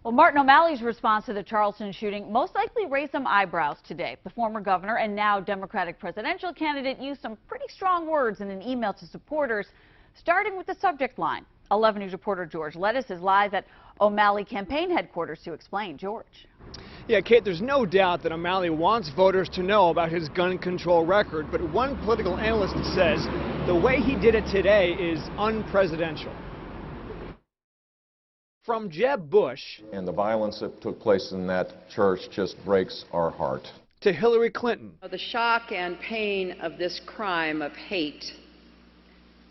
Well, Martin O'Malley's response to the Charleston shooting most likely raised some eyebrows today. The former governor and now Democratic presidential candidate used some pretty strong words in an email to supporters, starting with the subject line. 11 News reporter George Lettuce is live at O'Malley campaign headquarters to explain. George. Yeah, Kate, there's no doubt that O'Malley wants voters to know about his gun control record, but one political analyst says the way he did it today is unpresidential. From Jeb Bush and the violence that took place in that church just breaks our heart. To Hillary Clinton. The shock and pain of this crime of hate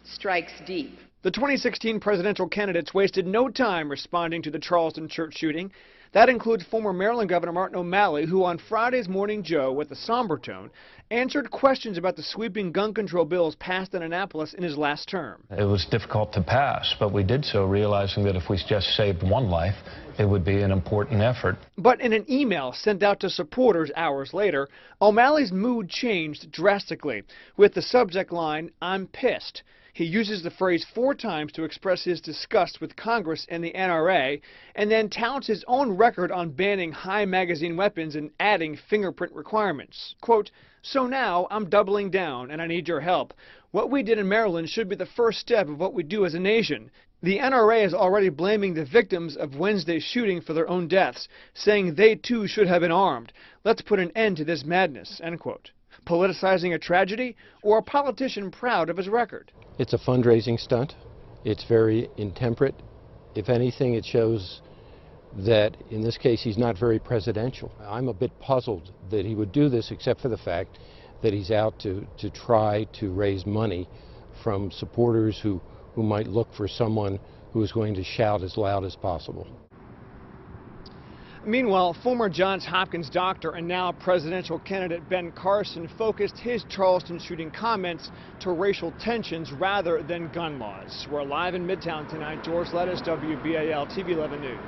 strikes deep. The 2016 presidential candidates wasted no time responding to the Charleston church shooting. That includes former Maryland Governor Martin O'Malley, who on Friday's Morning Joe, with a somber tone, answered questions about the sweeping gun control bills passed in Annapolis in his last term. It was difficult to pass, but we did so realizing that if we just saved one life, it would be an important effort. But in an email sent out to supporters hours later, O'Malley's mood changed drastically, with the subject line, "I'm pissed." He uses the phrase 4 times to express his disgust with Congress and the NRA, and then touts his own record on banning high magazine weapons and adding fingerprint requirements. Quote, "So now I'm doubling down and I need your help. What we did in Maryland should be the first step of what we do as a nation. The NRA is already blaming the victims of Wednesday's shooting for their own deaths, saying they too should have been armed. Let's put an end to this madness," end quote. Politicizing a tragedy, or a politician proud of his record? It's a fundraising stunt. It's very intemperate. If anything, it shows that in this case he's not very presidential. I'm a bit puzzled that he would do this, except for the fact that he's out to try to raise money from supporters who might look for someone who is going to shout as loud as possible. Meanwhile, former Johns Hopkins doctor and now presidential candidate Ben Carson focused his Charleston shooting comments to racial tensions rather than gun laws. We're live in Midtown tonight. George Lettuce, WBAL TV 11 News.